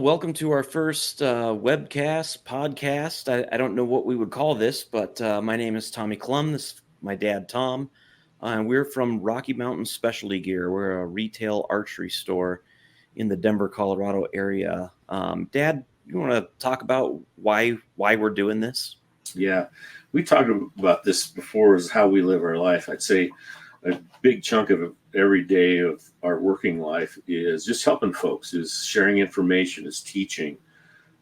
welcome to our first webcast podcast. I don't know what we would call this, but my name is Tommy Klum. This is my dad, Tom. And we're from Rocky Mountain Specialty Gear. We're a retail archery store in the Denver, Colorado area. Dad, you want to talk about why we're doing this? Yeah, we talked about this before, is how we live our life. I'd say a big chunk of every day of our working life is just helping folks, is sharing information, is teaching.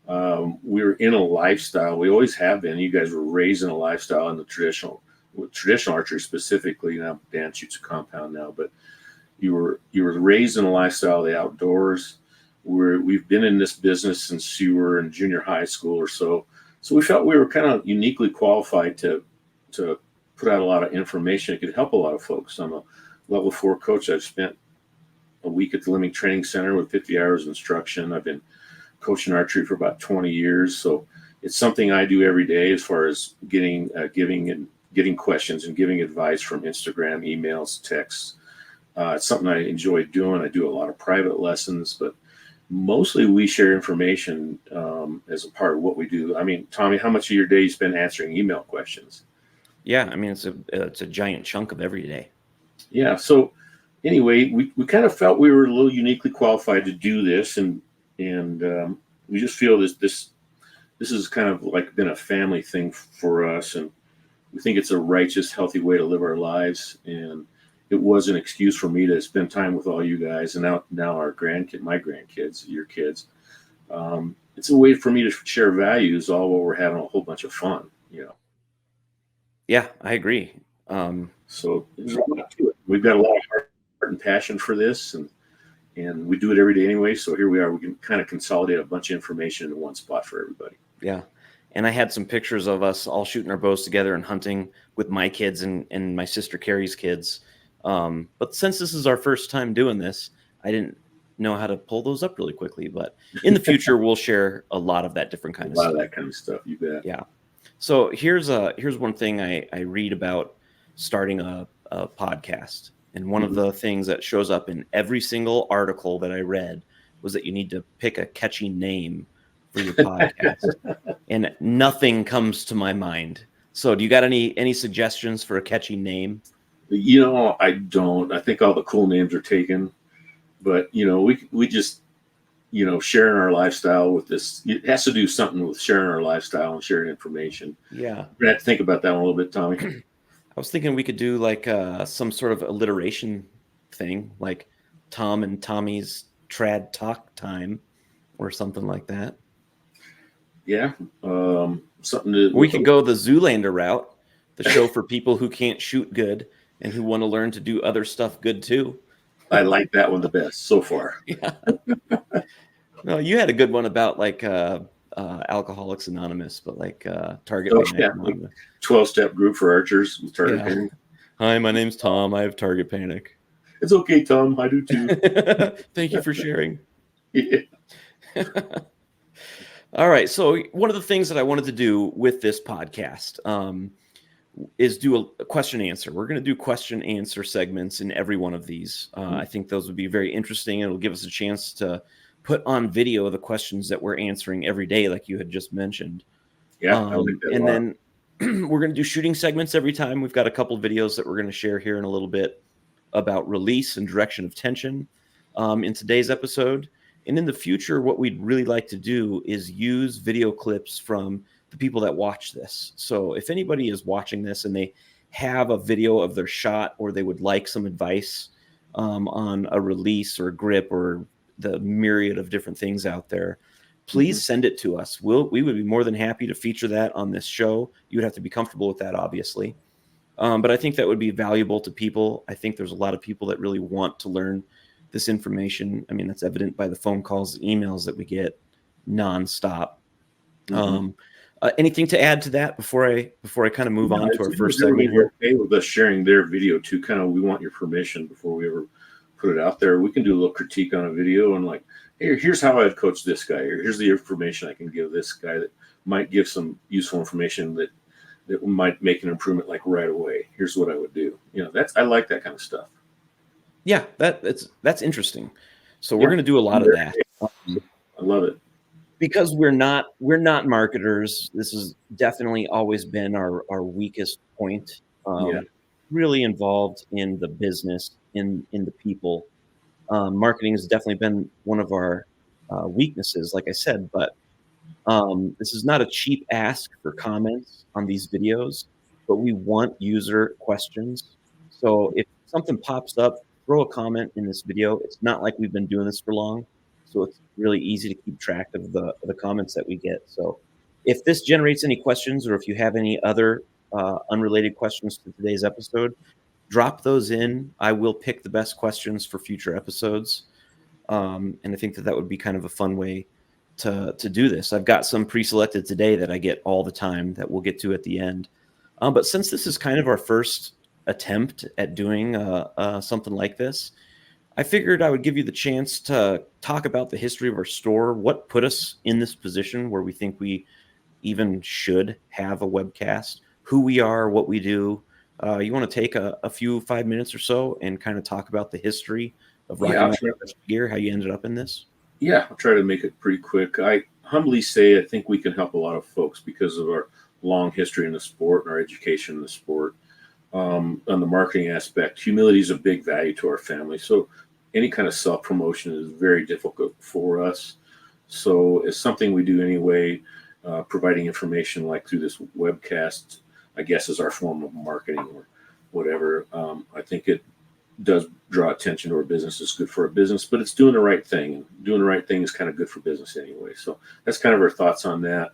We're in a lifestyle. We always have been. You guys were raised in a lifestyle in the traditional archery specifically. Now Dan shoots a compound now, but you were raised in a lifestyle of the outdoors. We've been in this business since you were in junior high school or so. So we felt we were kind of uniquely qualified to put out a lot of information that could help a lot of folks. I'm a level 4 coach. I've spent a week at the Liming Training Center with 50 hours of instruction. I've been coaching archery for about 20 years. So it's something I do every day as far as getting questions and giving advice from Instagram, emails, texts. It's something I enjoy doing. I do a lot of private lessons, but mostly we share information as a part of what we do. I mean, Tommy, how much of your day you spend answering email questions? Yeah, I mean, it's a giant chunk of every day. Yeah. So anyway, we kind of felt we were a little uniquely qualified to do this, and we just feel this is kind of like been a family thing for us, and we think it's a righteous, healthy way to live our lives. And it was an excuse for me to spend time with all you guys, and now my grandkids, your kids. It's a way for me to share values, all while we're having a whole bunch of fun, Yeah, I agree. So there's a lot to it. We've got a lot of heart and passion for this, and we do it every day anyway. So here we are. We can kind of consolidate a bunch of information in one spot for everybody. Yeah. And I had some pictures of us all shooting our bows together and hunting with my kids and my sister Carrie's kids. But since this is our first time doing this, I didn't know how to pull those up really quickly. But in the future, we'll share a lot of that different kind of stuff. A lot of that kind of stuff, you bet. Yeah. So here's one thing I read about starting a podcast. And one of the things that shows up in every single article that I read was that you need to pick a catchy name for your podcast. And nothing comes to my mind. So do you got any suggestions for a catchy name? I don't. I think all the cool names are taken. But, we just, sharing our lifestyle with this. It has to do something with sharing our lifestyle and sharing information. Yeah. We're going to have to think about that one a little bit, Tommy. I was thinking we could do like some sort of alliteration thing, like Tom and Tommy's Trad Talk Time or something like that. Yeah. We could go the Zoolander route, the show for people who can't shoot good and who want to learn to do other stuff good too. I like that one the best so far. Yeah. No, you had a good one about like Alcoholics Anonymous, but like Target Panic. 12-step group for archers with Target Panic. Hi, my name's Tom. I have Target Panic. It's okay, Tom. I do too. Thank you for sharing. Yeah. All right. So one of the things that I wanted to do with this podcast is do a question answer. We're going to do question answer segments in every one of these. I think those would be very interesting. It'll give us a chance to put on video the questions that we're answering every day, like you had just mentioned. Yeah. I like that and then we're going to do shooting segments every time. We've got a couple of videos that we're going to share here in a little bit about release and direction of tension in today's episode. And in the future, what we'd really like to do is use video clips from the people that watch this. So if anybody is watching this and they have a video of their shot, or they would like some advice on a release or a grip or the myriad of different things out there, please send it to us. We would be more than happy to feature that on this show. You would have to be comfortable with that, obviously. But I think that would be valuable to people. I think there's a lot of people that really want to learn this information. I mean, that's evident by the phone calls and emails that we get nonstop. Anything to add to that before I kind of move on to our first segment here? Okay with us sharing their video too. Kind of, we want your permission before we ever put it out there. We can do a little critique on a video and like, hey, here's how I'd coach this guy, or here's the information I can give this guy that might give some useful information that might make an improvement like right away. Here's what I would do. I like that kind of stuff. Yeah, that's interesting. So we're going to do a lot of that. I love it. because we're not marketers. This has definitely always been our weakest point. Yeah. Really involved in the business, in the people. Marketing has definitely been one of our weaknesses, like I said, but this is not a cheap ask for comments on these videos, but we want user questions. So if something pops up, throw a comment in this video. It's not like we've been doing this for long, so it's really easy to keep track of the comments that we get. So if this generates any questions, or if you have any other unrelated questions to today's episode, drop those in. I will pick the best questions for future episodes. And I think that would be kind of a fun way to do this. I've got some pre-selected today that I get all the time that we'll get to at the end. But since this is kind of our first attempt at doing something like this, I figured I would give you the chance to talk about the history of our store, what put us in this position where we think we even should have a webcast, who we are, what we do. You want to take a few 5 minutes or so and kind of talk about the history of Yeah, Rocky Mountain Gear, how you ended up in this? Yeah, I'll try to make it pretty quick. I humbly say I think we can help a lot of folks because of our long history in the sport and our education in the sport. On the marketing aspect, humility is a big value to our family. So any kind of self-promotion is very difficult for us. So it's something we do anyway, providing information like through this webcast, I guess, is our form of marketing or whatever. I think it does draw attention to our business. It's good for our business, but it's doing the right thing. And doing the right thing is kind of good for business anyway. So that's kind of our thoughts on that.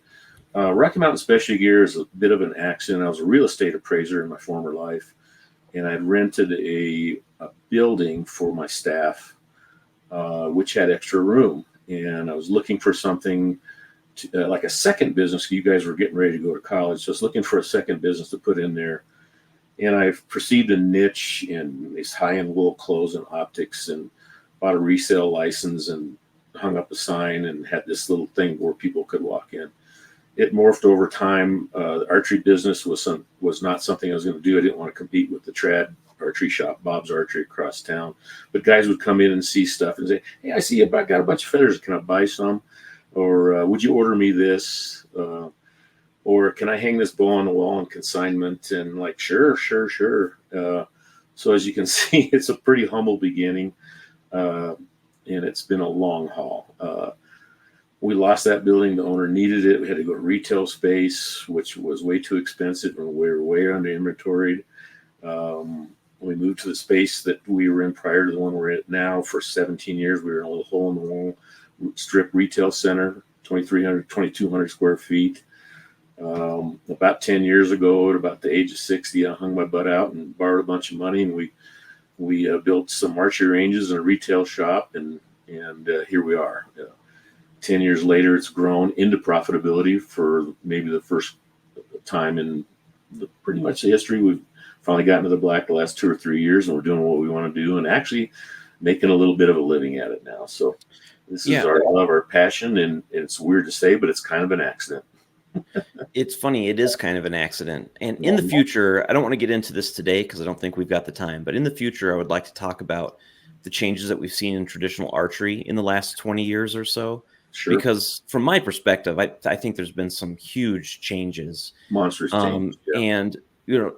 Rocky Mountain Specialty Gear is a bit of an accident. I was a real estate appraiser in my former life, and I'd rented a building for my staff, which had extra room. And I was looking for something like a second business. You guys were getting ready to go to college, so I was looking for a second business to put in there. And I've perceived a niche in these high-end wool clothes and optics, and bought a resale license and hung up a sign and had this little thing where people could walk in. It morphed over time. The archery business was not something I was going to do. I didn't want to compete with the trad archery shop, Bob's Archery, across town. But guys would come in and see stuff and say, "Hey, I see you got a bunch of feathers. Can I buy some? Or would you order me this? Or can I hang this bow on the wall in consignment?" And like, sure. So as you can see, it's a pretty humble beginning, and it's been a long haul. We lost that building. The owner needed it. We had to go to retail space, which was way too expensive, and we were way under inventoried. We moved to the space that we were in prior to the one we're at now for 17 years. We were in a little hole in the wall strip retail center, 2,300, 2,200 square feet. About 10 years ago, at about the age of 60, I hung my butt out and borrowed a bunch of money, and we built some archery ranges and a retail shop, and here we are. 10 years later, it's grown into profitability for maybe the first time in pretty much the history. We've finally gotten to the black the last 2 or 3 years, and we're doing what we want to do and actually making a little bit of a living at it now. So this is our love, our passion, and it's weird to say, but it's kind of an accident. It's funny. It is kind of an accident. And in the future, I don't want to get into this today because I don't think we've got the time. But in the future, I would like to talk about the changes that we've seen in traditional archery in the last 20 years or so. Sure. Because from my perspective, I think there's been some huge changes. Monstrous change. Yeah. And,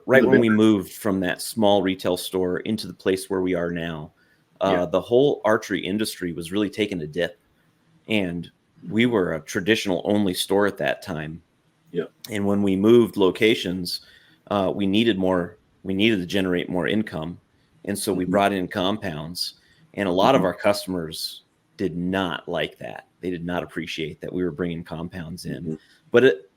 right when we moved from that small retail store into the place where we are now, the whole archery industry was really taking a dip. And we were a traditional only store at that time. Yeah. And when we moved locations, we needed to generate more income. And so we brought in compounds, and a lot of our customers did not like that. They did not appreciate that we were bringing compounds in, but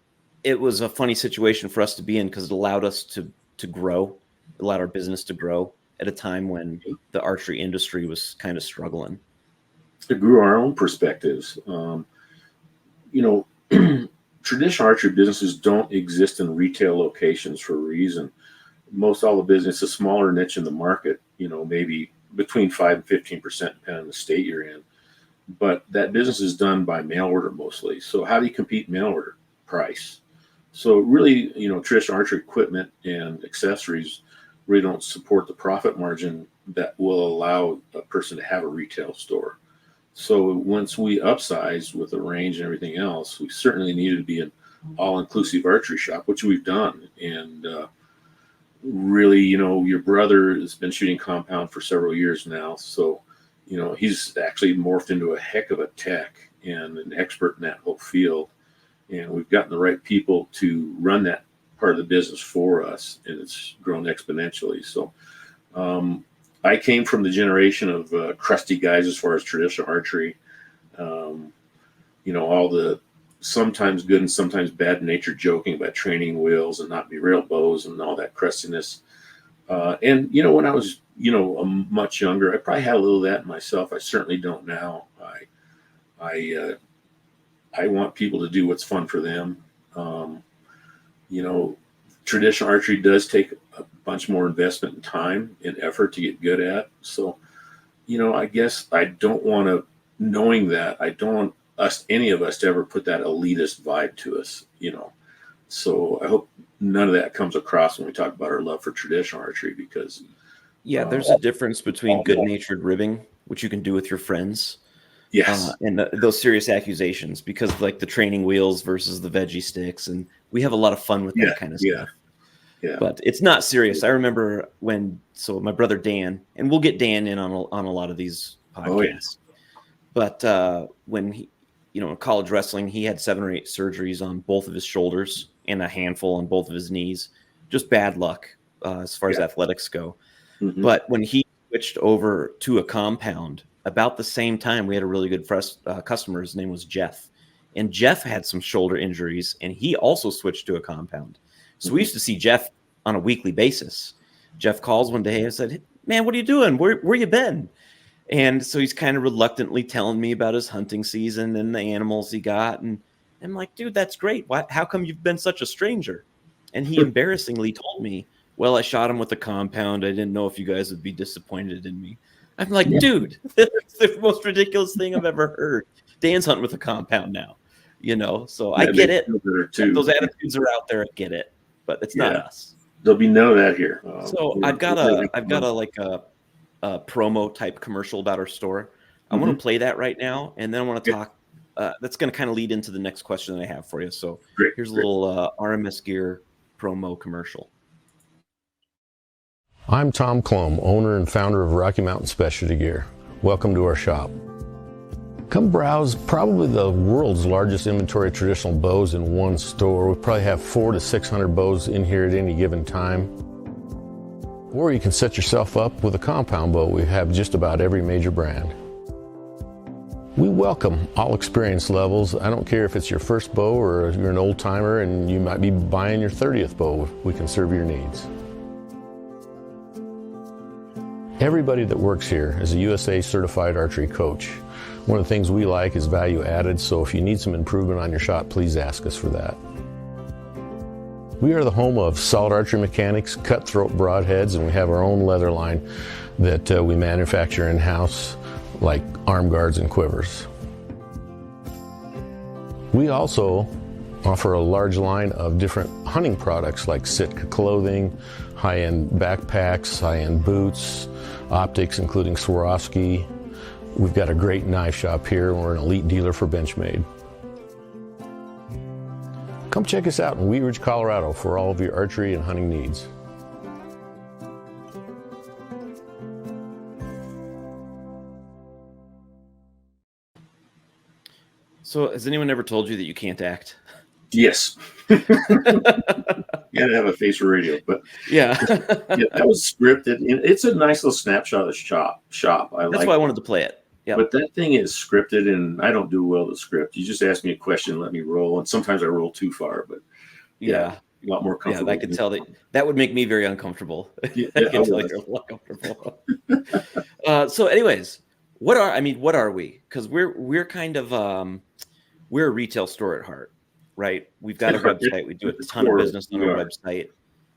it was a funny situation for us to be in because it allowed us to grow, it allowed our business to grow at a time when the archery industry was kind of struggling. It grew our own perspectives. Traditional archery businesses don't exist in retail locations for a reason. Most all the business is a smaller niche in the market, maybe between 5 and 15%, depending on the state you're in. But that business is done by mail order mostly. So how do you compete mail order? Price. So really, traditional archery equipment and accessories really don't support the profit margin that will allow a person to have a retail store. So once we upsized with the range and everything else, we certainly needed to be an all-inclusive archery shop, which we've done. And really, your brother has been shooting compound for several years now. So, he's actually morphed into a heck of a tech and an expert in that whole field. And we've gotten the right people to run that part of the business for us, and it's grown exponentially. So I came from the generation of crusty guys as far as traditional archery. All the sometimes good and sometimes bad natured joking about training wheels and not be real bows and all that crustiness. And when I was much younger, I probably had a little of that myself. I certainly don't now. I want people to do what's fun for them. Traditional archery does take a bunch more investment in time and effort to get good at. So, I guess I don't want to, knowing that, I don't want any of us to ever put that elitist vibe to us, So I hope none of that comes across when we talk about our love for traditional archery, because there's a difference between good-natured ribbing, which you can do with your friends. Yes. And those serious accusations, because like the training wheels versus the veggie sticks, and we have a lot of fun with that kind of stuff. Yeah. But it's not serious. I remember so my brother Dan, and we'll get Dan in on a lot of these podcasts. But when he, in college wrestling, he had 7 or 8 surgeries on both of his shoulders and a handful on both of his knees. Just bad luck as far as athletics go. Mm-hmm. But when he switched over to a compound, about the same time, we had a really good customer. His name was Jeff. And Jeff had some shoulder injuries, and he also switched to a compound. So we used to see Jeff on a weekly basis. Jeff calls one day and said, "Man, what are you doing? Where you been?" And so he's kind of reluctantly telling me about his hunting season and the animals he got. And I'm like, "Dude, that's great. How come you've been such a stranger?" And he embarrassingly told me, "Well, I shot him with a compound. I didn't know if you guys would be disappointed in me." I'm like, "Dude, that's the most ridiculous thing I've ever heard. Dan's hunting with a compound now, So I get it. Those attitudes are out there. I get it, but it's not us. There'll be none of that here. So I've got a promo type commercial about our store. I want to play that right now, and then I want to talk. That's going to kind of lead into the next question that I have for you. So here's a little RMSGear promo commercial. I'm Tom Klum, owner and founder of Rocky Mountain Specialty Gear. Welcome to our shop. Come browse probably the world's largest inventory of traditional bows in one store. We probably have 400 to 600 bows in here at any given time. Or you can set yourself up with a compound bow. We have just about every major brand. We welcome all experience levels. I don't care if it's your first bow or you're an old timer and you might be buying your 30th bow. We can serve your needs. Everybody that works here is a USA certified archery coach. One of the things we like is value added, so if you need some improvement on your shot, please ask us for that. We are the home of Solid Archery Mechanics, cutthroat broadheads, and we have our own leather line that we manufacture in-house, like arm guards and quivers. We also offer a large line of different hunting products like Sitka clothing, high-end backpacks, high-end boots, optics including Swarovski. We've got a great knife shop here, and we're an elite dealer for Benchmade. Come check us out in Wheat Ridge, Colorado for all of your archery and hunting needs. So has anyone ever told you that you can't act? Yes. You gotta have a face for radio, but that was scripted. It's a nice little snapshot of the shop. That's why I wanted to play it. Yeah. But that thing is scripted, and I don't do well with script. You just ask me a question, let me roll, and sometimes I roll too far. But a lot more comfortable. Yeah, I could tell that would make me very uncomfortable. I can tell you're a lot comfortable. So, anyways, what are we? Because we're kind of we're a retail store at heart, right? We've got a website. We do a ton of business on our website,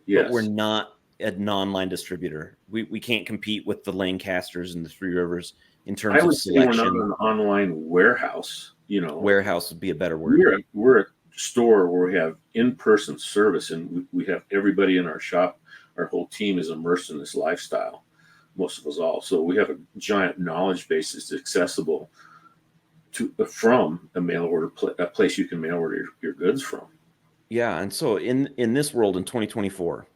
but we're not an online distributor. We can't compete with the Lancasters and the Three Rivers in terms of selection. We're not an online warehouse. Warehouse would be a better word. We're a store where we have in-person service, and we have everybody in our shop. Our whole team is immersed in this lifestyle. Most of us all. So we have a giant knowledge base that's accessible from a mail order a place you can mail order your goods from. Yeah, and so in this world in 2024,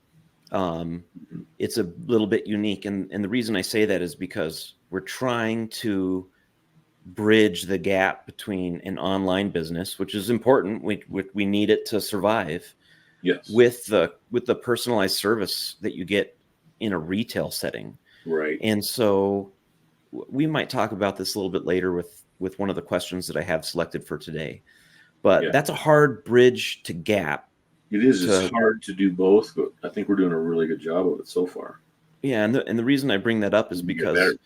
it's a little bit unique, and the reason I say that is because we're trying to bridge the gap between an online business, which is important. We need it to survive. Yes. With the personalized service that you get in a retail setting. Right. And so we might talk about this a little bit later with one of the questions that I have selected for today. But that's a hard bridge to gap. It is. It's hard to do both, but I think we're doing a really good job of it so far. Yeah, and the reason I bring that up is because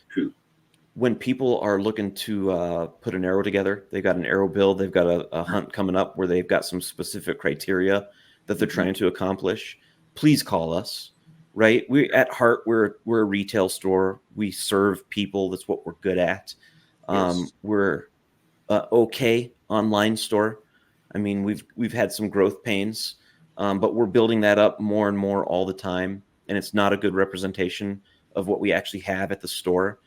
when people are looking to put an arrow together, they've got an arrow build, they've got a hunt coming up where they've got some specific criteria that they're trying to accomplish. Please call us. Right? We at heart, we're a retail store. We serve people. That's what we're good at. Yes. We're okay online store. I mean, we've had some growth pains, but we're building that up more and more all the time. And it's not a good representation of what we actually have at the store.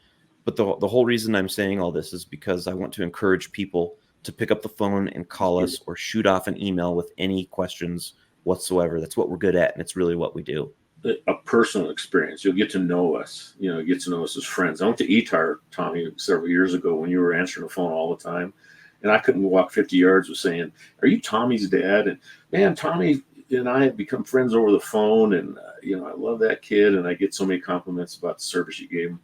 But the whole reason I'm saying all this is because I want to encourage people to pick up the phone and call us or shoot off an email with any questions whatsoever. That's what we're good at, and it's really what we do. A personal experience. You'll get to know us, get to know us as friends. I went to ETAR, Tommy, several years ago when you were answering the phone all the time. And I couldn't walk 50 yards with saying, "Are you Tommy's dad?" And man, Tommy and I have become friends over the phone. And, I love that kid. And I get so many compliments about the service you gave him.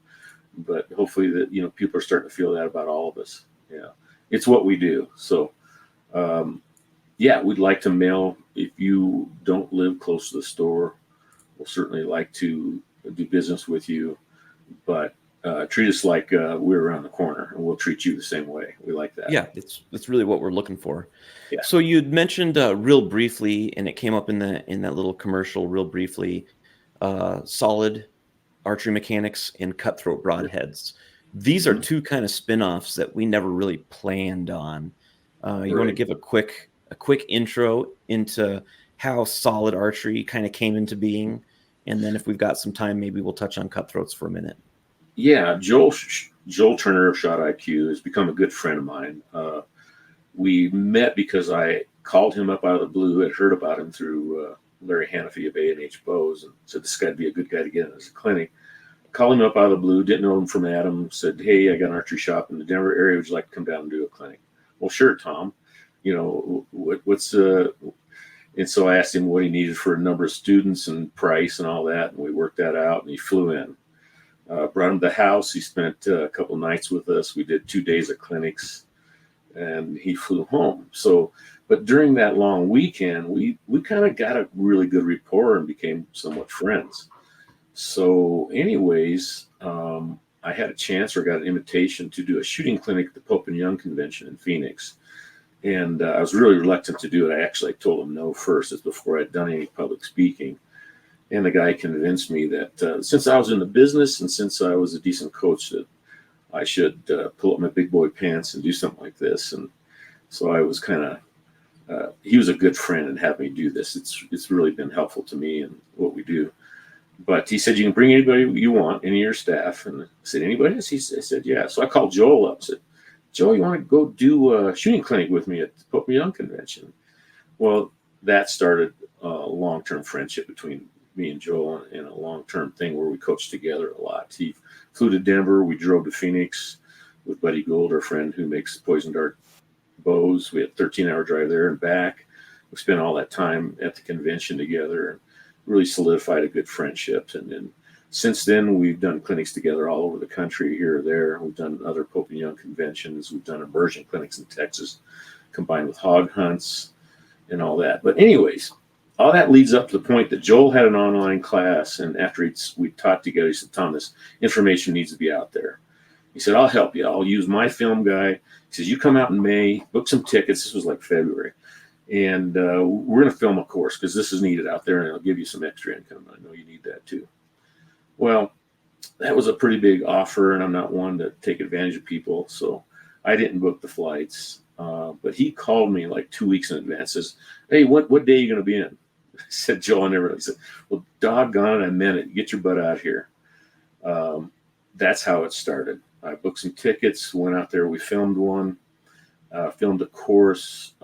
But hopefully that, people are starting to feel that about all of us. Yeah. It's what we do. So, we'd like to mail. If you don't live close to the store, we'll certainly like to do business with you, but treat us like we're around the corner, and we'll treat you the same way. We like that. Yeah, that's really what we're looking for. Yeah. So you'd mentioned real briefly, and it came up in that little commercial real briefly, solid archery mechanics and cutthroat broadheads. These are two kind of spin-offs that we never really planned on. You want to give a quick intro into how solid archery kind of came into being, and then if we've got some time, maybe we'll touch on cutthroats for a minute. Yeah, Joel Turner of Shot IQ has become a good friend of mine. We met because I called him up out of the blue. I'd heard about him through Larry Hannafy of A&H Bows, and said this guy'd be a good guy to get in as a clinic. Called him up out of the blue, didn't know him from Adam, said, "Hey, I got an archery shop in the Denver area. Would you like to come down and do a clinic?" "Well, sure, Tom. What's And so I asked him what he needed for a number of students and price and all that. And we worked that out, and he flew in. Brought him to the house. He spent a couple nights with us. We did 2 days of clinics, and he flew home. So, but during that long weekend, we kind of got a really good rapport and became somewhat friends. So anyways, I had a chance, or got an invitation to do a shooting clinic at the Pope and Young convention in Phoenix. And I was really reluctant to do it. I actually told him no first. It's before I'd done any public speaking. And the guy convinced me that since I was in the business and since I was a decent coach, that I should pull up my big boy pants and do something like this. And so I was kind of, he was a good friend and had me do this. It's really been helpful to me and what we do. But he said, "You can bring anybody you want, any of your staff." And I said, "Anybody?" I said, "Yeah." So I called Joel up and said, "Joe, you want to go do a shooting clinic with me at the Pope and Young convention?" Well, that started a long-term friendship between me and Joel, and a long-term thing where we coached together a lot. He flew to Denver. We drove to Phoenix with Buddy Gould, our friend who makes poison dart bows. We had a 13-hour drive there and back. We spent all that time at the convention together and really solidified a good friendship. And then since then, we've done clinics together all over the country, here or there. We've done other Pope and Young conventions. We've done immersion clinics in Texas, combined with hog hunts and all that. But anyways, all that leads up to the point that Joel had an online class. And after we taught together, he said, "Tom, this information needs to be out there." He said, "I'll help you. I'll use my film guy." He says, "You come out in May, book some tickets." This was like February. "And we're going to film a course because this is needed out there, and it'll give you some extra income. I know you need that too." Well, that was a pretty big offer, and I'm not one to take advantage of people, so I didn't book the flights. But he called me like 2 weeks in advance, says, "Hey, what day are you going to be in?" I said, "Joel, I never." He said, "Well, doggone it, I meant it. Get your butt out here." That's how it started. I booked some tickets, went out there, we filmed one. Filmed a course.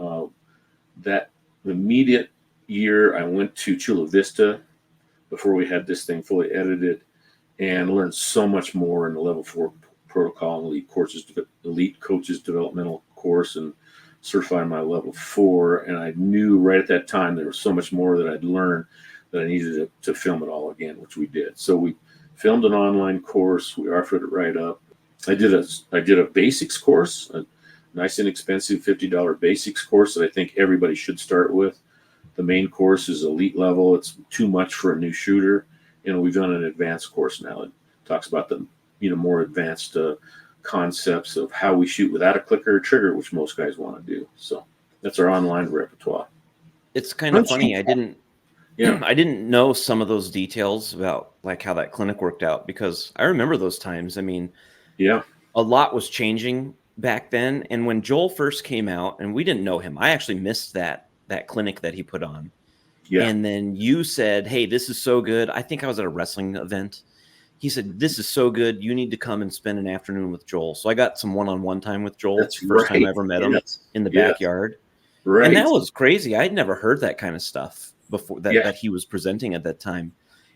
That the immediate year I went to Chula Vista before we had this thing fully edited, and learned so much more in the level 4 protocol and elite coaches developmental course, and certified my level 4. And I knew right at that time there was so much more that I'd learned that I needed to film it all again, which we did. So we filmed an online course. We offered it right up. I did a basics course, a nice inexpensive $50 basics course that I think everybody should start with. The main course is elite level. It's too much for a new shooter. We've done an advanced course now. It talks about the more advanced concepts of how we shoot without a clicker or trigger, which most guys want to do. So that's our online repertoire. It's kind of funny. I didn't know some of those details about like how that clinic worked out, because I remember those times. I mean, yeah, a lot was changing back then. And when Joel first came out, and we didn't know him, I actually missed that clinic that he put on. Yeah. And then you said, "Hey, this is so good." I think I was at a wrestling event. He said, "This is so good. You need to come and spend an afternoon with Joel." So I got some one-on-one time with Joel. That's First right. time I ever met him in the backyard. Right. And that was crazy. I'd never heard that kind of stuff before that he was presenting at that time.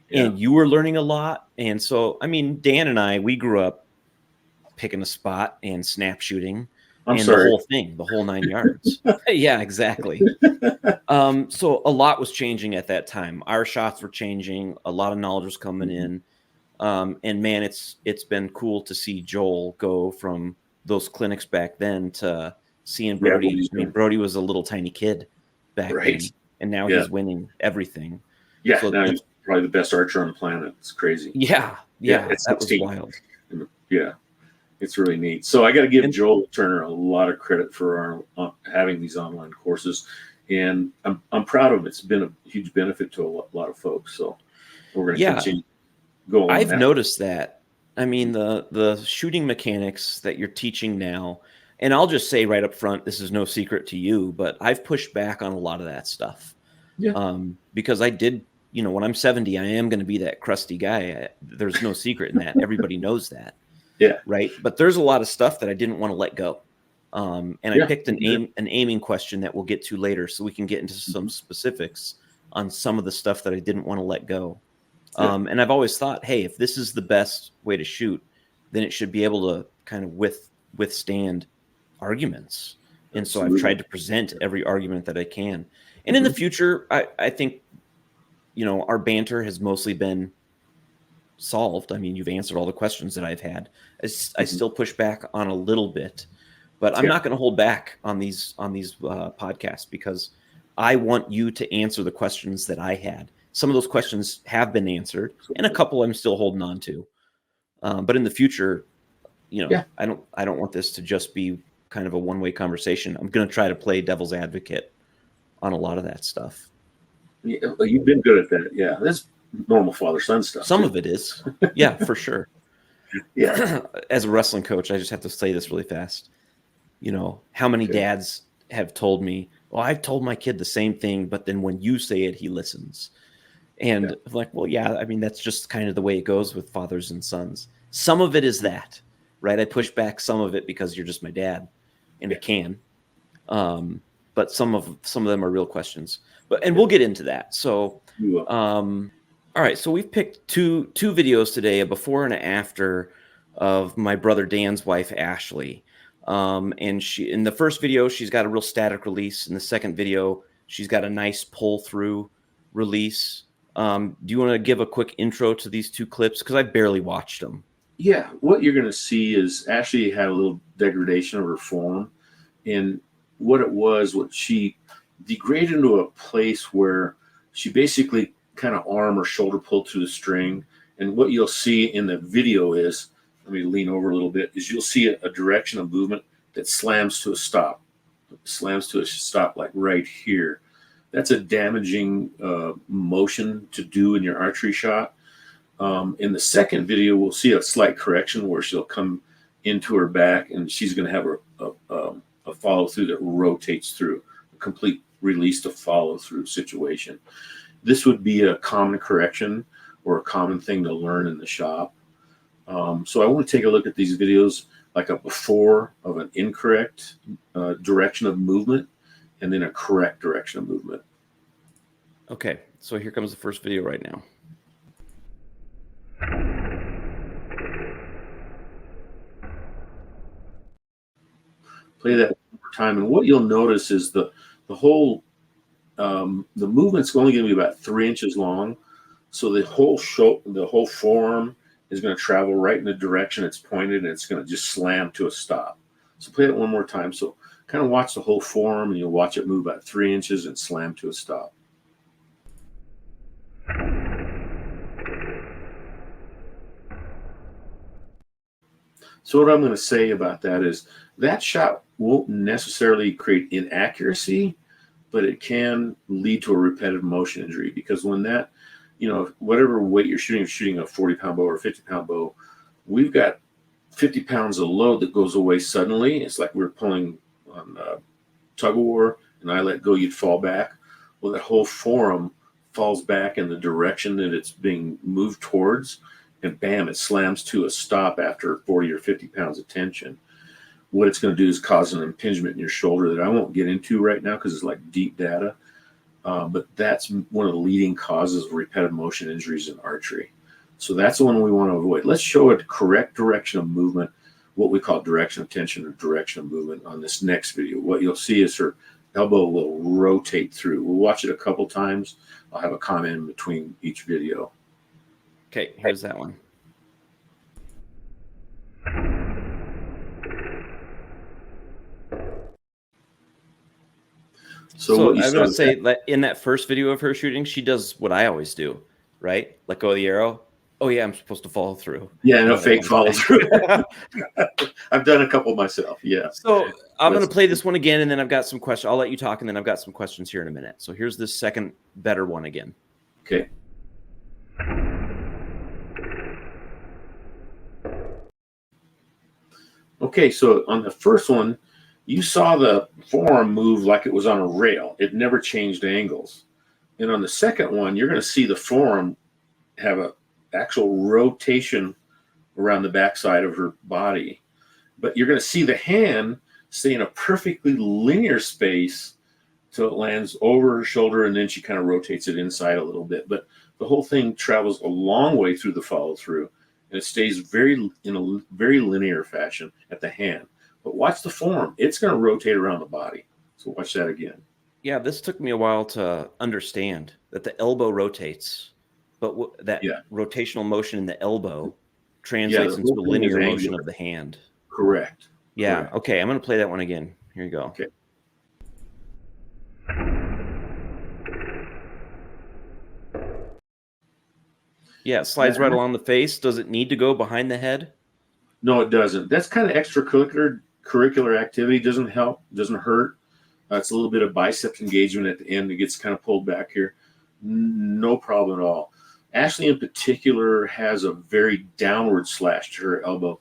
Yeah. And you were learning a lot. And so, I mean, Dan and I, we grew up picking a spot and snap shooting the whole thing, the whole 9 yards. Yeah, exactly. So a lot was changing at that time. Our shots were changing. A lot of knowledge was coming in. And man, it's been cool to see Joel go from those clinics back then to seeing Brody. I mean, Brody was a little tiny kid back then, and now he's winning everything. Yeah, so now he's probably the best archer on the planet. It's crazy. Yeah, that was wild. Yeah, it's really neat. So I got to give Joel Turner a lot of credit for our having these online courses, and I'm proud of it. It's been a huge benefit to a lot of folks. So we're going to continue. I've noticed that. I mean, the shooting mechanics that you're teaching now, and I'll just say right up front, this is no secret to you, but I've pushed back on a lot of that stuff. Yeah. Because I did, when I'm 70, I am going to be that crusty guy. There's no secret in that. Everybody knows that. Yeah. Right. But there's a lot of stuff that I didn't want to let go. And I picked an aiming question that we'll get to later, so we can get into some specifics on some of the stuff that I didn't want to let go. And I've always thought, hey, if this is the best way to shoot, then it should be able to kind of withstand arguments. And so I've tried to present every argument that I can. And in the future, I think, our banter has mostly been solved. I mean, you've answered all the questions that I've had. I still push back on a little bit, but I'm not going to hold back on these podcasts, because I want you to answer the questions that I had. Some of those questions have been answered, and a couple I'm still holding on to. But in the future, I don't want this to just be kind of a one-way conversation. I'm going to try to play devil's advocate on a lot of that stuff. Yeah, you've been good at that. Yeah, that's normal father-son stuff. Some of it is. Yeah, for sure. Yeah. As a wrestling coach, I just have to say this really fast. How many dads have told me, well, I've told my kid the same thing, but then when you say it, he listens. And I'm like, well, yeah, I mean, that's just kind of the way it goes with fathers and sons. Some of it is that, right? I push back some of it because you're just my dad, and I can. But some of them are real questions. And we'll get into that. So, all right. So we've picked two videos today, a before and an after of my brother Dan's wife, Ashley. And she, in the first video, she's got a real static release. In the second video, she's got a nice pull through release. Do you want to give a quick intro to these two clips? Because I barely watched them. Yeah, what you're going to see is Ashley had a little degradation of her form. And what she degraded into a place where she basically kind of arm or shoulder pulled through the string. And what you'll see in the video is, let me lean over a little bit, is you'll see a direction of movement that slams to a stop. Like right here. That's a damaging motion to do in your archery shot. In the second video, we'll see a slight correction where she'll come into her back, and she's going to have a follow through that rotates through, a complete release to follow through situation. This would be a common correction or a common thing to learn in the shop. So I want to take a look at these videos. like a before of an incorrect direction of movement, and then a correct direction of movement. Okay, so here comes the first video right now. Play that one more time, and what you'll notice is the whole the movement's only going to be about 3 inches long, so the whole forearm is going to travel right in the direction it's pointed, and it's going to just slam to a stop. So play it one more time. So kind of watch the whole forearm, and you'll watch it move about 3 inches and slam to a stop. So what I'm going to say about that is that shot won't necessarily create inaccuracy, but it can lead to a repetitive motion injury, because when that, whatever weight you're shooting a 40-pound bow or a 50-pound bow, we've got 50 pounds of load that goes away suddenly. It's like we're pulling on tug of war, and I let go, you'd fall back. Well, that whole forearm falls back in the direction that it's being moved towards, and bam, it slams to a stop after 40 or 50 pounds of tension. What it's going to do is cause an impingement in your shoulder that I won't get into right now because it's like deep data. But that's one of the leading causes of repetitive motion injuries in archery. So that's the one we want to avoid. Let's show a correct direction of movement, what we call direction of tension or direction of movement, on this next video. What you'll see is her elbow will rotate through. We'll watch it a couple times. I'll have a comment in between each video. Okay, here's that one. So I was going to say that in that first video of her shooting, she does what I always do, right? Let go of the arrow. Oh yeah, I'm supposed to follow through. Yeah, no fake follow through. I've done a couple myself. Yeah. So I'm going to play this one again, and then I've got some questions. I'll let you talk, and then I've got some questions here in a minute. So here's this second better one again. Okay. Okay, so on the first one, you saw the forearm move like it was on a rail. It never changed angles. And on the second one, you're going to see the forearm have an actual rotation around the backside of her body. But you're going to see the hand stay in a perfectly linear space till it lands over her shoulder, and then she kind of rotates it inside a little bit. But the whole thing travels a long way through the follow-through, and it stays in a very linear fashion at the hand. But watch the form. It's going to rotate around the body. So watch that again. Yeah, this took me a while to understand that the elbow rotates, but that rotational motion in the elbow translates into the linear motion of the hand. Correct. Yeah. Correct. Okay, I'm going to play that one again. Here you go. Okay. Yeah, it slides right along the face. Does it need to go behind the head? No, it doesn't. That's kind of extracurricular activity. Doesn't help, doesn't hurt. It's a little bit of biceps engagement at the end. It gets kind of pulled back here. No problem at all. Ashley in particular has a very downward slash to her elbow.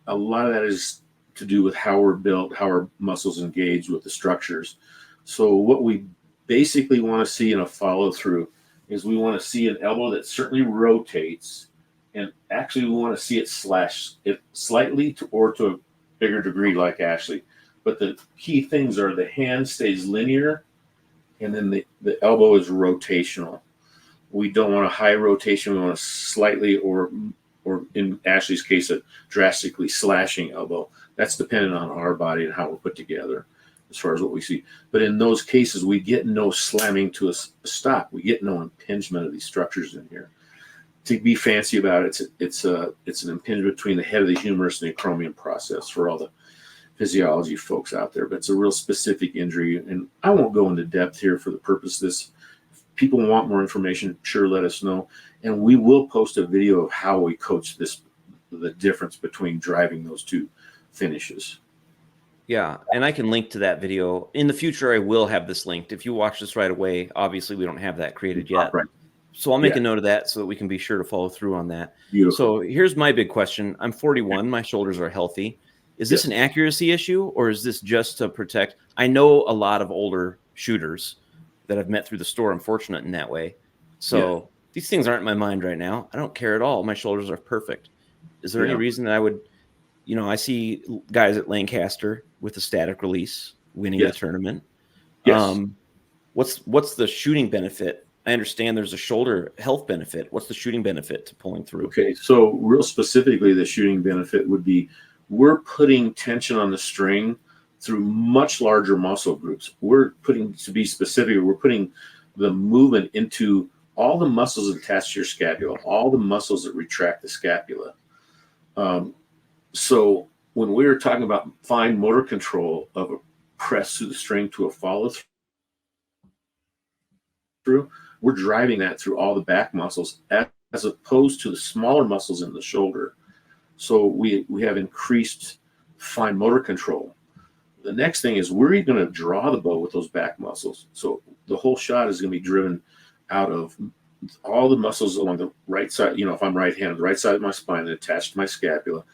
A lot of that is to do with how we're built, how our muscles engage with the structures. So what we basically want to see in a follow through is we want to see an elbow that certainly rotates, and actually we want to see it slash it slightly or to a bigger degree like Ashley. But the key things are the hand stays linear, and then the elbow is rotational. We don't want a high rotation. We want a slightly, or in Ashley's case, a drastically slashing elbow. That's dependent on our body and how we're put together as far as what we see. But in those cases, we get no slamming to a stop. We get no impingement of these structures in here. To be fancy about it, it's an impingement between the head of the humerus and the acromion process for all the physiology folks out there. But it's a real specific injury, and I won't go into depth here for the purpose of this. If people want more information, sure, let us know. And we will post a video of how we coach this, the difference between driving those two finishes. Yeah, and I can link to that video. In the future, I will have this linked. If you watch this right away, obviously we don't have that created yet. Right. So I'll make a note of that so that we can be sure to follow through on that. Beautiful. So here's my big question. I'm 41. My shoulders are healthy. Is this an accuracy issue, or is this just to protect? I know a lot of older shooters that I've met through the store. I'm fortunate in that way. So these things aren't in my mind right now. I don't care at all. My shoulders are perfect. Is there any reason that I would I see guys at Lancaster with a static release winning the tournament. Yes. What's the shooting benefit? I understand there's a shoulder health benefit. What's the shooting benefit to pulling through? Okay, so real specifically, the shooting benefit would be we're putting tension on the string through much larger muscle groups. To be specific, we're putting the movement into all the muscles attached to your scapula, all the muscles that retract the scapula. So when we were talking about fine motor control of a press through the string to a follow through, we're driving that through all the back muscles as opposed to the smaller muscles in the shoulder. So we have increased fine motor control. The next thing is we're going to draw the bow with those back muscles. So the whole shot is going to be driven out of all the muscles along the right side. If I'm right-handed, the right side of my spine that attached to my scapula.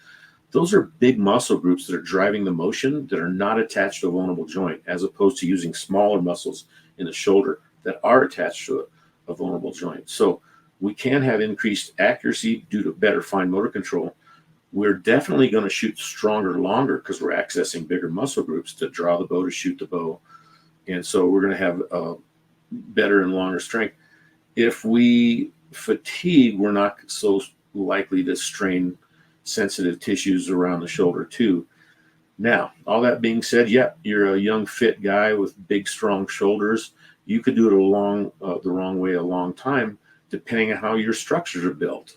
Those are big muscle groups that are driving the motion that are not attached to a vulnerable joint, as opposed to using smaller muscles in the shoulder that are attached to a vulnerable joint. So we can have increased accuracy due to better fine motor control. We're definitely going to shoot stronger, longer, because we're accessing bigger muscle groups to draw the bow, to shoot the bow. And so we're going to have a better and longer strength. If we fatigue, we're not so likely to strain sensitive tissues around the shoulder too. Now, all that being said, you're a young, fit guy with big, strong shoulders. You could do it the wrong way a long time, depending on how your structures are built.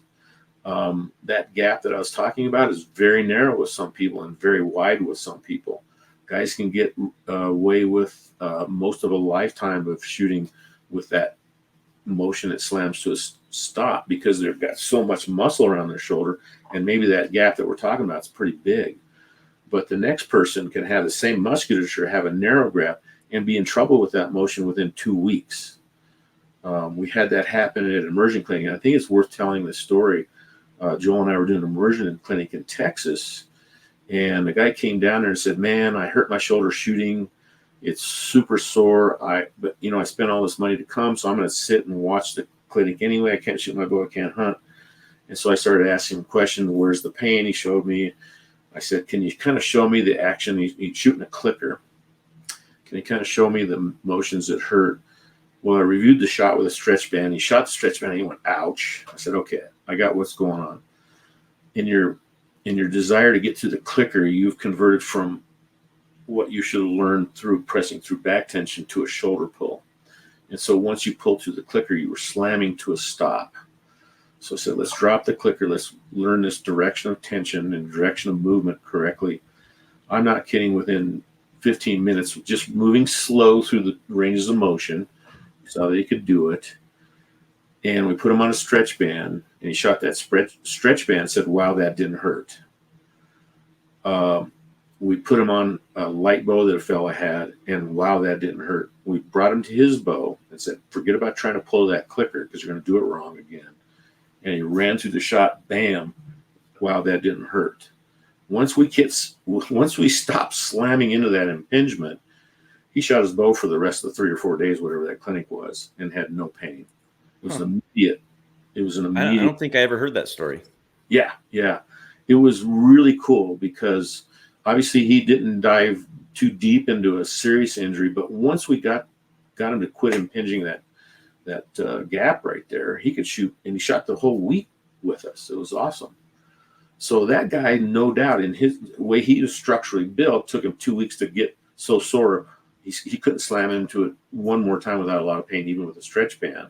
That gap that I was talking about is very narrow with some people and very wide with some people. Guys can get away with most of a lifetime of shooting with that motion that slams to a stop because they've got so much muscle around their shoulder, and maybe that gap that we're talking about is pretty big. But the next person can have the same musculature, have a narrow gap, and be in trouble with that motion within 2 weeks. We had that happen at an immersion clinic, and I think it's worth telling the story. Joel and I were doing an immersion clinic in Texas, and the guy came down there and said, "Man, I hurt my shoulder shooting. It's super sore. But I spent all this money to come, so I'm going to sit and watch the clinic anyway. I can't shoot my bow. I can't hunt." And so I started asking him questions. Where's the pain? He showed me. I said, "Can you kind of show me the action?" He's shooting a clicker. "Can you kind of show me the motions that hurt?" Well, I reviewed the shot with a stretch band. He shot the stretch band and he went, "Ouch." I said, "Okay, I got what's going on. In your desire to get to the clicker, you've converted from what you should have learned through pressing through back tension to a shoulder pull. And so once you pulled through the clicker, you were slamming to a stop. So I said, let's drop the clicker. Let's learn this direction of tension and direction of movement correctly." I'm not kidding. Within 15 minutes, just moving slow through the ranges of motion, so that he could do it. And we put him on a stretch band, and he shot that stretch band and said, "Wow, that didn't hurt." We put him on a light bow that a fella had, and wow, that didn't hurt. We brought him to his bow and said, "Forget about trying to pull that clicker because you're going to do it wrong again." And he ran through the shot, bam, wow, that didn't hurt. Once we stopped slamming into that impingement, he shot his bow for the rest of the 3 or 4 days, whatever that clinic was, and had no pain. It was immediate. It was an immediate. I don't think I ever heard that story. Yeah. It was really cool because obviously he didn't dive too deep into a serious injury, but once we got him to quit impinging that gap right there, he could shoot, and he shot the whole week with us. It was awesome. So that guy, no doubt, in his way he was structurally built, took him 2 weeks to get so sore he couldn't slam into it one more time without a lot of pain, even with a stretch band.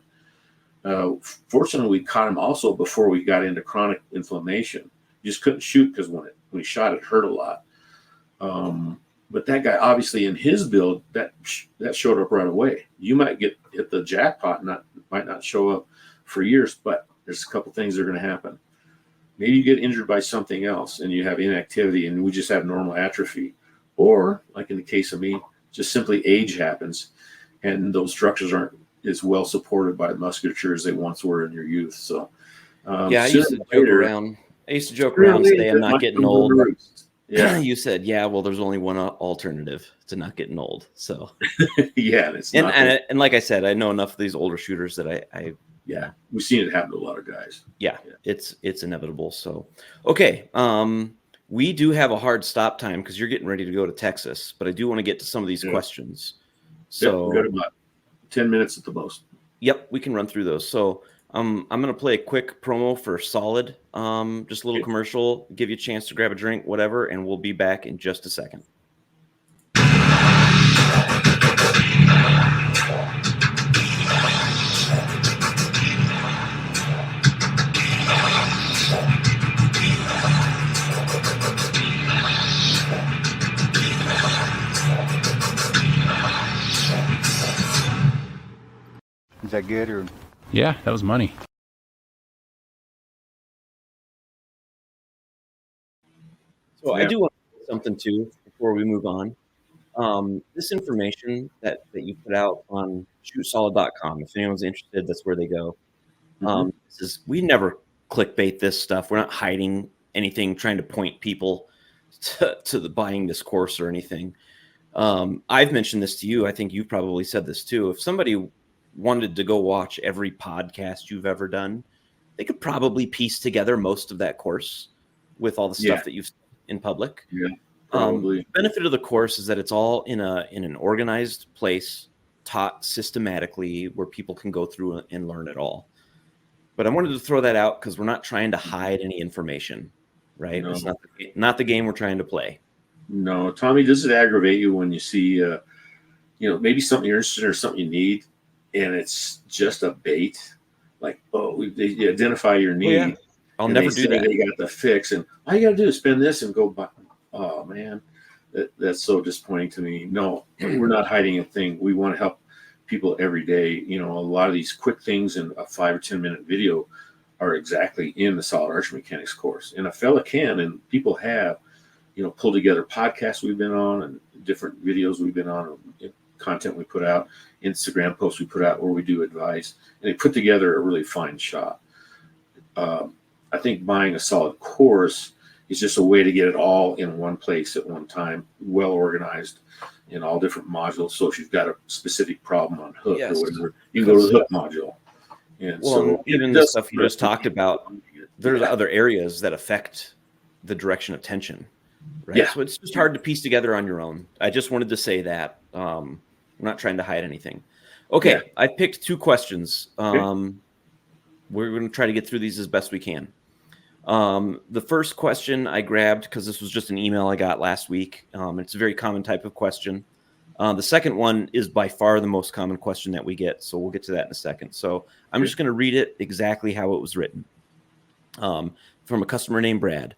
Fortunately, we caught him also before we got into chronic inflammation. He just couldn't shoot because when he shot, it hurt a lot. But that guy, obviously, in his build, that showed up right away. You might hit the jackpot, might not show up for years, but there's a couple things that are going to happen. Maybe you get injured by something else, and you have inactivity, and we just have normal atrophy. Or, like in the case of me, just simply age happens, and those structures aren't as well supported by musculature as they once were in your youth. So, I used to joke around today. I'm not getting old. Yeah, you said, well, there's only one alternative to not getting old. So, yeah, and like I said, I know enough of these older shooters that I we've seen it happen to a lot of guys. Yeah. It's inevitable. So, okay. We do have a hard stop time because you're getting ready to go to Texas, but I do want to get to some of these questions. So we got about 10 minutes at the most. Yep, we can run through those. So I'm going to play a quick promo for Solid, just a little commercial, give you a chance to grab a drink, whatever, and we'll be back in just a second. Is that good or? Yeah, that was money. So I do want to say something too before we move on. This information that you put out on shootsolid.com, if anyone's interested, that's where they go. We never clickbait this stuff. We're not hiding anything, trying to point people to the buying this course or anything. I've mentioned this to you. I think you probably said this too. If somebody wanted to go watch every podcast you've ever done, they could probably piece together most of that course with all the stuff that you've said in public. Yeah, probably. The benefit of the course is that it's all in an organized place, taught systematically, where people can go through and learn it all. But I wanted to throw that out because we're not trying to hide any information, right? No. It's not the game we're trying to play. No, Tommy, does it aggravate you when you see, maybe something you're interested in or something you need, and it's just a bait? Like, they identify your need. Yeah. I'll never do that. They got the fix, and all you got to do is spend this and go buy. Oh man, that's so disappointing to me. No, we're not hiding a thing. We want to help people every day. A lot of these quick things in a 5 or 10 minute video are exactly in the solid archery mechanics course, and a fella can, and people have, pulled together podcasts we've been on and different videos we've been on, content we put out, Instagram posts we put out where we do advice, and they put together a really fine shot. I think buying a solid course is just a way to get it all in one place at one time, well organized in all different modules. So if you've got a specific problem on hook or whatever, you can go to the hook module. And so even the stuff you just talked about, there's other areas that affect the direction of tension, right? Yeah. So it's just hard to piece together on your own. I just wanted to say that. I'm not trying to hide anything. Okay, yeah. I picked 2 questions. We're going to try to get through these as best we can. The first question I grabbed because this was just an email I got last week. It's a very common type of question. The second one is by far the most common question that we get, so we'll get to that in a second. So I'm just going to read it exactly how it was written. From a customer named Brad.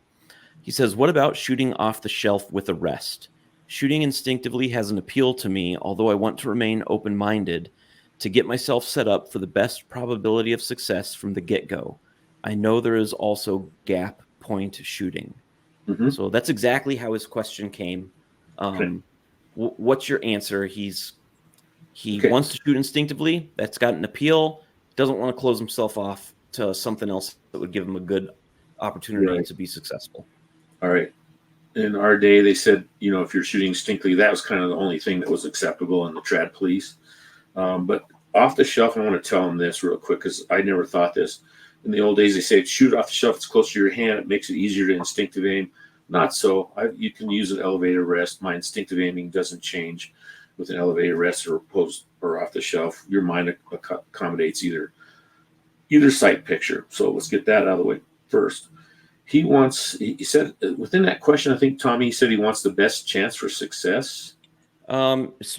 He says, "What about shooting off the shelf with a rest? Shooting instinctively has an appeal to me, although I want to remain open-minded to get myself set up for the best probability of success from the get-go. I know there is also gap point shooting." So that's exactly how his question came. What's your answer? He wants to shoot instinctively. That's got an appeal. Doesn't want to close himself off to something else that would give him a good opportunity to be successful. All right. In our day, they said, if you're shooting instinctively, that was kind of the only thing that was acceptable in the trad police. But off the shelf, I want to tell them this real quick because I never thought this. In the old days, they say shoot off the shelf. It's close to your hand. It makes it easier to instinctive aim. Not so. You can use an elevated rest. My instinctive aiming doesn't change with an elevated rest or post or off the shelf. Your mind accommodates either sight picture. So let's get that out of the way first. He said within that question, I think, Tommy, he said he wants the best chance for success.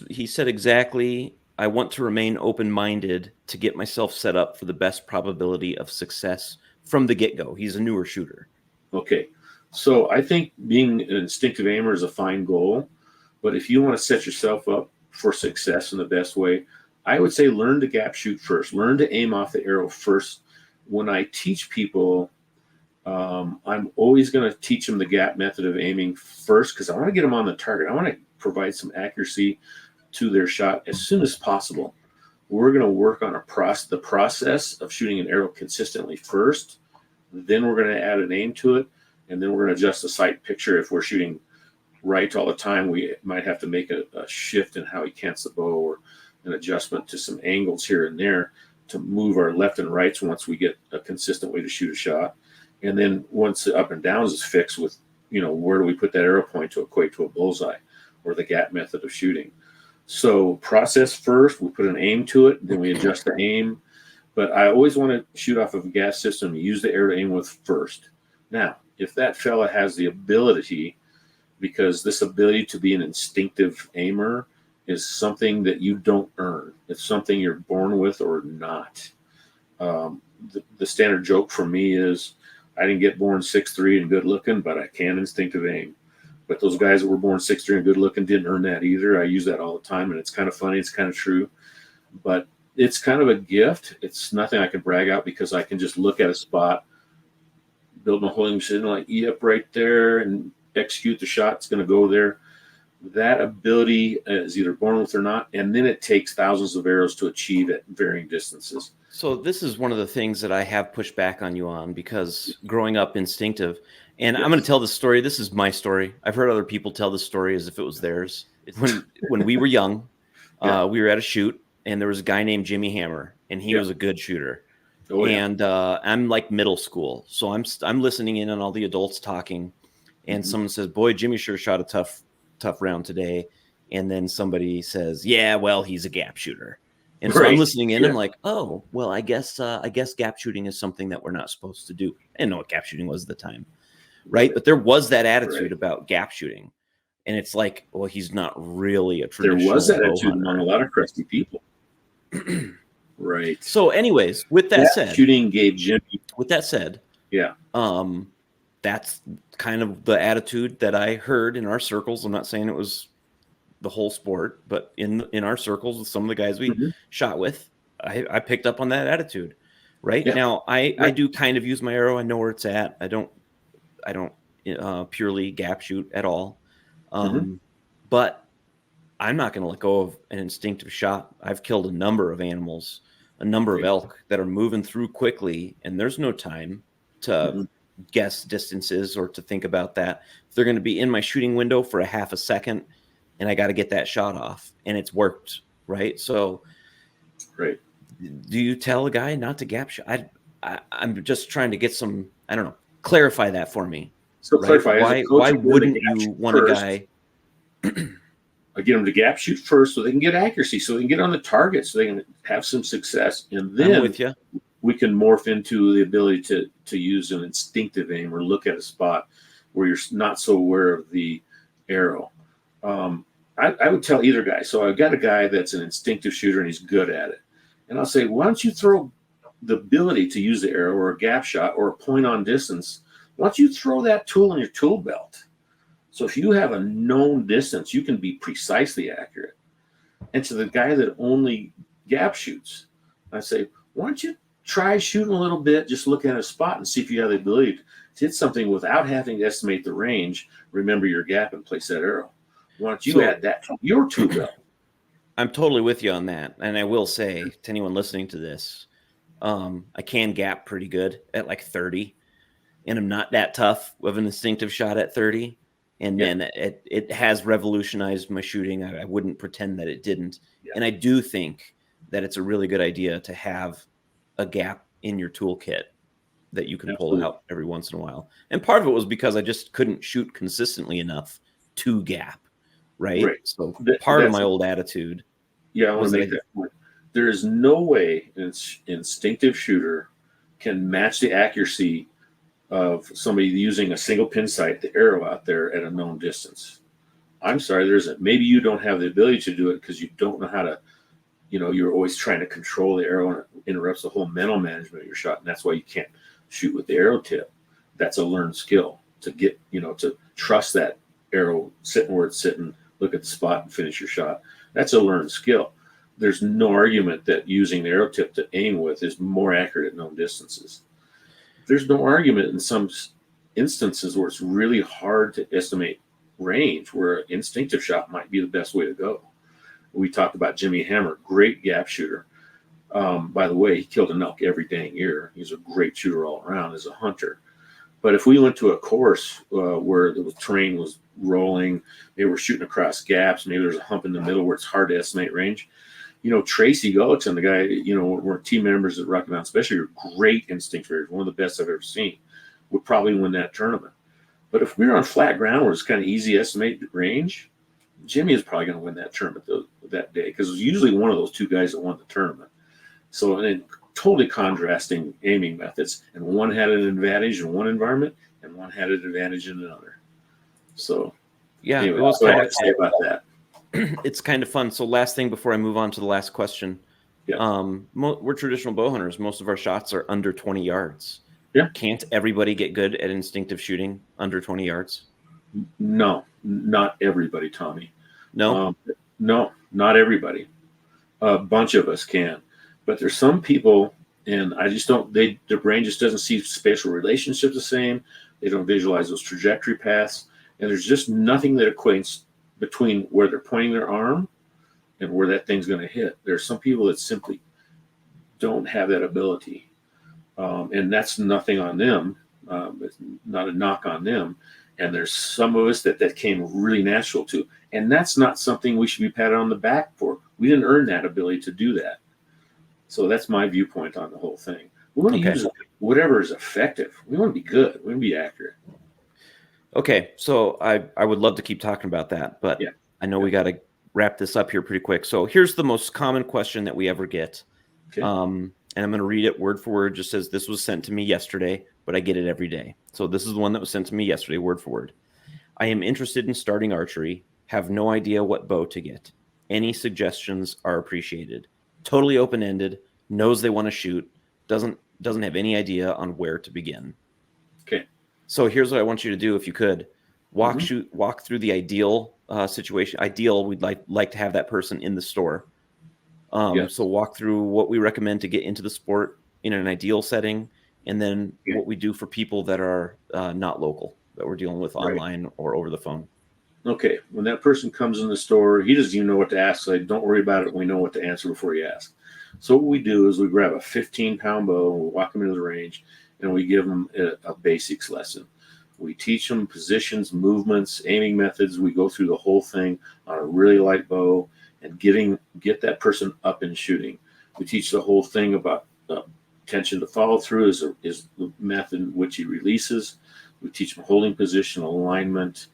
He said exactly, I want to remain open-minded to get myself set up for the best probability of success from the get-go. He's a newer shooter. Okay. So I think being an instinctive aimer is a fine goal, but if you want to set yourself up for success in the best way, I would say learn to gap shoot first. Learn to aim off the arrow first. When I teach people, I'm always going to teach them the gap method of aiming first because I want to get them on the target. I want to provide some accuracy to their shot as soon as possible. We're going to work on the process of shooting an arrow consistently first. Then we're going to add an aim to it, and then we're going to adjust the sight picture. If we're shooting right all the time, we might have to make a shift in how he cants the bow or an adjustment to some angles here and there to move our left and rights once we get a consistent way to shoot a shot. And then once the up and downs is fixed with where do we put that arrow point to equate to a bullseye, or the gap method of shooting. So process first, we put an aim to it, then we adjust the aim. But I always want to shoot off of a gas system, use the arrow to aim with first. Now, if that fella has the ability, because this ability to be an instinctive aimer is something that you don't earn. It's something you're born with or not. The standard joke for me is, I didn't get born 6'3" and good looking, but I can instinctive aim. But those guys that were born 6'3" and good looking didn't earn that either. I use that all the time, and it's kind of funny. It's kind of true. But it's kind of a gift. It's nothing I can brag out, because I can just look at a spot, build my holding machine, like up right there, and execute the shot. It's going to go there. That ability is either born with or not, and then it takes thousands of arrows to achieve at varying distances. So this is one of the things that I have pushed back on you on, because growing up instinctive, and I'm going to tell this story. This is my story. I've heard other people tell this story as if it was theirs. When we were young, we were at a shoot, and there was a guy named Jimmy Hammer, and he was a good shooter. Oh, yeah. And I'm like middle school, so I'm listening in on all the adults talking, and someone says, "Boy, Jimmy sure shot a tough round today." And then somebody says, "Yeah, well, he's a gap shooter." And so I'm listening in. I'm like, "Oh, well, I guess gap shooting is something that we're not supposed to do." I didn't know what gap shooting was at the time, right? But there was that attitude about gap shooting, and it's like, well, he's not really a traditional. There was that attitude among a lot of crusty people. Right. So, anyways, with that said, shooting gave Jimmy. With that said, yeah, that's kind of the attitude that I heard in our circles. I'm not saying it was the whole sport, but in our circles with some of the guys we shot with, I picked up on that attitude. Right now, I do kind of use my arrow. I know where it's at. I don't purely gap shoot at all. But I'm not going to let go of an instinctive shot. I've killed a number of animals, a number of elk that are moving through quickly, and there's no time to guess distances or to think about that. If they're going to be in my shooting window for a half a second, and I got to get that shot off, and it's worked, right? So, do you tell a guy not to gap shot? I'm just trying to get some, I don't know, clarify that for me. So clarify. Why wouldn't you want a guy? I get them to gap shoot first, so they can get accuracy, so they can get on the target, so they can have some success, and then we can morph into the ability to use an instinctive aim or look at a spot where you're not so aware of the arrow. I would tell either guy. So I've got a guy that's an instinctive shooter and he's good at it, and I'll say, why don't you throw the ability to use the arrow or a gap shot or a point on distance? Why don't you throw that tool in your tool belt? So if you have a known distance, you can be precisely accurate. And to the guy that only gap shoots, I say, why don't you try shooting a little bit, just look at a spot and see if you have the ability to hit something without having to estimate the range, remember your gap, and place that arrow. Why don't you add that to your tool belt? I'm totally with you on that. And I will say to anyone listening to this, I can gap pretty good at like 30, and I'm not that tough of an instinctive shot at 30. And then it has revolutionized my shooting. I wouldn't pretend that it didn't. And I do think that it's a really good idea to have a gap in your toolkit that you can pull out every once in a while. And part of it was because I just couldn't shoot consistently enough to gap, right? So part of my old attitude. Yeah, I want to make that point. There is no way an instinctive shooter can match the accuracy of somebody using a single pin sight, the arrow out there at a known distance. I'm sorry, there isn't. Maybe you don't have the ability to do it because you don't know how to, you're always trying to control the arrow, and it interrupts the whole mental management of your shot. And that's why you can't shoot with the arrow tip. That's a learned skill to get, to trust that arrow sitting where it's sitting, look at the spot and finish your shot. That's a learned skill. There's no argument that using the arrow tip to aim with is more accurate at known distances. There's no argument in some instances where it's really hard to estimate range, where an instinctive shot might be the best way to go. We talked about Jimmy Hammer, great gap shooter. By the way, he killed an elk every dang year. He's a great shooter all around as a hunter. But if we went to a course where the terrain was rolling, maybe we're shooting across gaps, maybe there's a hump in the middle where it's hard to estimate range. Tracy Gullickson, the guy, we're team members at Rocky Mountain Special, are great instinct shooters, one of the best I've ever seen, would probably win that tournament. But if we were on flat ground where it's kind of easy to estimate the range, Jimmy is probably going to win that tournament that day, because it was usually one of those two guys that won the tournament. So, and totally contrasting aiming methods, and one had an advantage in one environment, and one had an advantage in another. So, Yeah, anyway, that's what I have to say about that. It's kind of fun. So, last thing before I move on to the last question. Yeah. We're traditional bow hunters. Most of our shots are under 20 yards. Yeah. Can't everybody get good at instinctive shooting under 20 yards? No, not everybody, Tommy. No? No, not everybody. A bunch of us can. But there's some people, and I just don't, their brain just doesn't see spatial relationships the same. They don't visualize those trajectory paths. And there's just nothing that equates between where they're pointing their arm and where that thing's going to hit. There's some people that simply don't have that ability. And that's nothing on them. It's not a knock on them. And there's some of us that came really natural to. And that's not something we should be patted on the back for. We didn't earn that ability to do that. So that's my viewpoint on the whole thing. We want to use whatever is effective. We want to be good. We want to be accurate. Okay, so I would love to keep talking about that, but I know we got to wrap this up here pretty quick. So here's the most common question that we ever get. Okay. And I'm going to read it word for word. Just says, this was sent to me yesterday, but I get it every day. So this is the one that was sent to me yesterday, word for word. I am interested in starting archery. Have no idea what bow to get. Any suggestions are appreciated. Totally open-ended. Knows they want to shoot. Doesn't have any idea on where to begin. Okay. So here's what I want you to do, if you could. Walk through the ideal situation. Ideal, we'd like to have that person in the store. So walk through what we recommend to get into the sport in an ideal setting, and then what we do for people that are not local, that we're dealing with online or over the phone. Okay. When that person comes in the store, he doesn't even know what to ask. So don't worry about it. We know what to answer before you ask. So what we do is we grab a 15-pound bow, we walk them into the range, and we give them a basics lesson. We teach them positions, movements, aiming methods. We go through the whole thing on a really light bow and get that person up and shooting. We teach the whole thing about tension to follow through is the method in which he releases. We teach him holding position, alignment,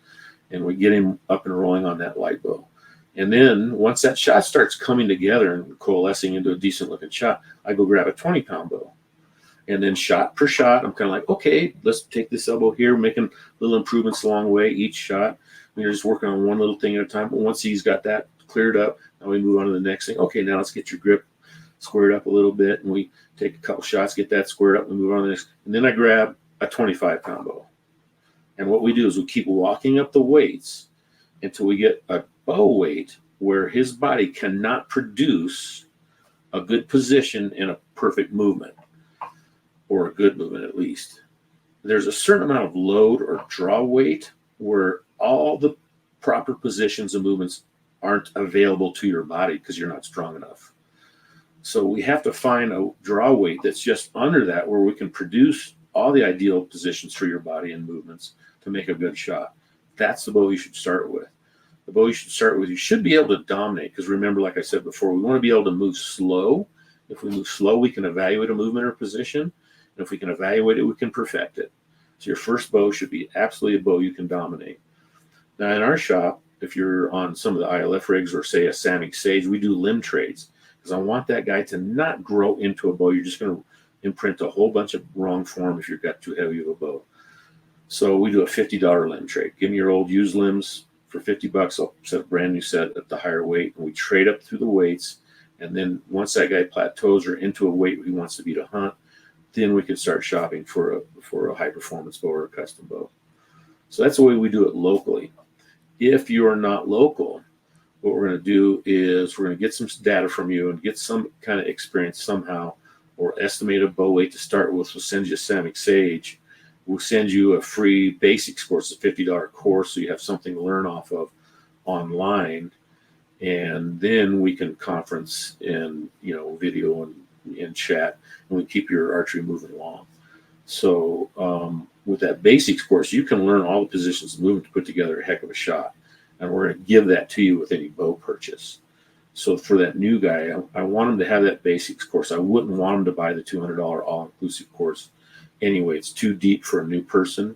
and we get him up and rolling on that light bow. And then once that shot starts coming together and coalescing into a decent looking shot, I go grab a 20-pound bow. And then shot per shot, I'm kind of like, okay, let's take this elbow here, making little improvements along the way, each shot. We're just working on one little thing at a time. But once he's got that cleared up, now we move on to the next thing. Okay, now let's get your grip squared up a little bit. And we take a couple shots, get that squared up, and move on to the next. And then I grab a 25-pound bow. And what we do is we keep walking up the weights until we get a bow weight where his body cannot produce a good position and a perfect movement, or a good movement at least. There's a certain amount of load or draw weight where all the proper positions and movements aren't available to your body because you're not strong enough. So we have to find a draw weight that's just under that, where we can produce all the ideal positions for your body and movements to make a good shot. That's the bow you should start with. The bow you should start with, you should be able to dominate, because remember, like I said before, we want to be able to move slow. If we move slow, we can evaluate a movement or position. And if we can evaluate it, we can perfect it. So your first bow should be absolutely a bow you can dominate. Now in our shop, if you're on some of the ILF rigs or say a Samick Sage, we do limb trades, because I want that guy to not grow into a bow. You're just going to imprint a whole bunch of wrong form if you've got too heavy of a bow. So we do a $50 limb trade. Give me your old used limbs for $50. I'll set a brand new set at the higher weight, and we trade up through the weights. And then once that guy plateaus or into a weight he wants to be to hunt, then we can start shopping for a high performance bow or a custom bow. So that's the way we do it locally. If you are not local, what we're going to do is we're going to get some data from you and get some kind of experience somehow, or estimate a bow weight to start with. We'll send you a Samick Sage. We'll send you a free basics course, a $50 course, so you have something to learn off of online. And then we can conference and, video and chat, and we keep your archery moving along. So with that basics course, you can learn all the positions and movement to put together a heck of a shot. And we're going to give that to you with any bow purchase. So for that new guy, I want him to have that basics course. I wouldn't want him to buy the $200 all-inclusive course. Anyway, it's too deep for a new person.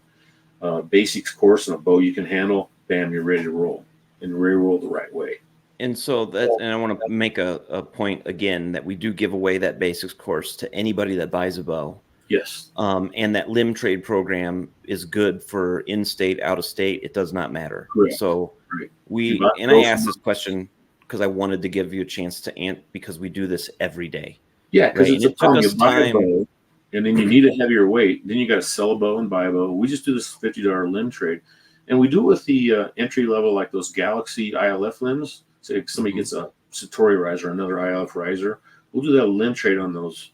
basics course and a bow you can handle, bam, you're ready to roll, and ready to roll the right way. And so that, and I want to make a point again that we do give away that basics course to anybody that buys a bow. Yes. And that limb trade program is good for in-state, out-of-state. It does not matter. Correct. So Correct. I asked this question because I wanted to give you a chance to because we do this every day. Yeah, because right? It took us time. Bow, and then you need a heavier weight. Then you got to sell a bow and buy a bow. We just do this $50 limb trade, and we do it with the entry level, like those Galaxy ILF limbs. So if somebody gets a Satori riser, another ILF riser, we'll do that limb trade on those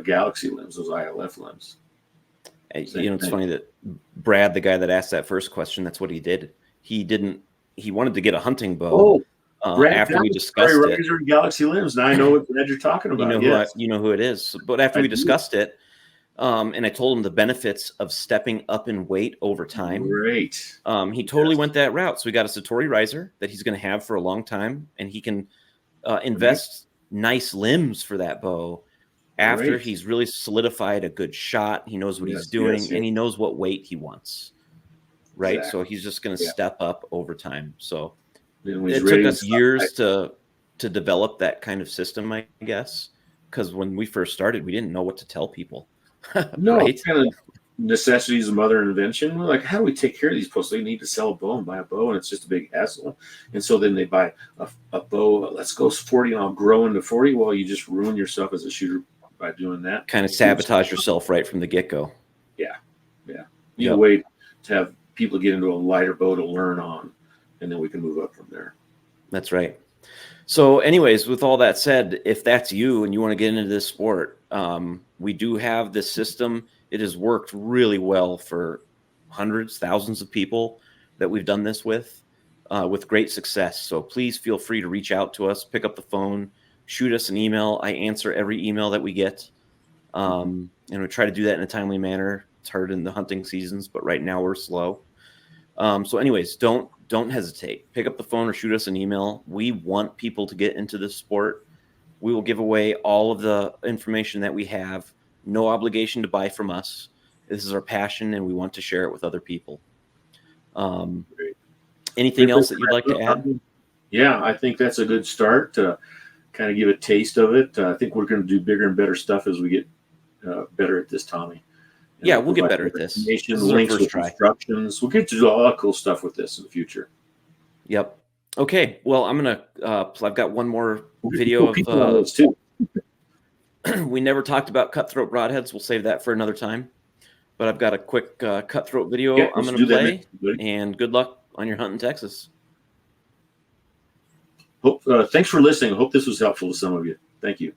Galaxy limbs, those ILF limbs. It's funny that Brad, the guy that asked that first question, that's what he did. He wanted to get a hunting bow. Brad, after we discussed it, Galaxy limbs. Now I know what Brad you're talking about. You know who it is. But after we discussed it, and I told him the benefits of stepping up in weight over time. Great. He totally went that route. So we got a Satori riser that he's going to have for a long time, and he can invest nice limbs for that bow after he's really solidified a good shot. He knows what he's doing, and he knows what weight he wants. Right. Exactly. So he's just going to step up over time. So it took us years to develop that kind of system, I guess, because when we first started, we didn't know what to tell people. No, kind of necessities of mother invention. We're like, how do we take care of these folks? They need to sell a bow and buy a bow, and it's just a big hassle. And so then they buy a bow. Let's go 40, and I'll grow into 40. Well, you just ruin yourself as a shooter by doing that. Kind of sabotage yourself right from the get-go. Yeah. You need a way to have people get into a lighter bow to learn on, and then we can move up from there. That's right. So anyways, with all that said, if that's you and you want to get into this sport, we do have this system. It has worked really well for hundreds, thousands of people that we've done this with great success. So please feel free to reach out to us, pick up the phone, shoot us an email. I answer every email that we get. And we try to do that in a timely manner. It's hard in the hunting seasons, but right now we're slow. So anyways, don't hesitate. Pick up the phone or shoot us an email. We want people to get into this sport. We will give away all of the information that we have. No obligation to buy from us. This is our passion, and we want to share it with other people. Anything else that you'd like to add? Yeah, I think that's a good start to kind of give a taste of it. I think we're going to do bigger and better stuff as we get better at this, Tommy. Yeah, we'll get better at this. This is links with instructions. We'll get to do a lot of cool stuff with this in the future. Yep. Okay. Well, I'm gonna. I've got one more video of those too. We never talked about cutthroat broadheads. We'll save that for another time. But I've got a quick cutthroat video I'm going to play. And good luck on your hunt in Texas. Thanks for listening. I hope this was helpful to some of you. Thank you.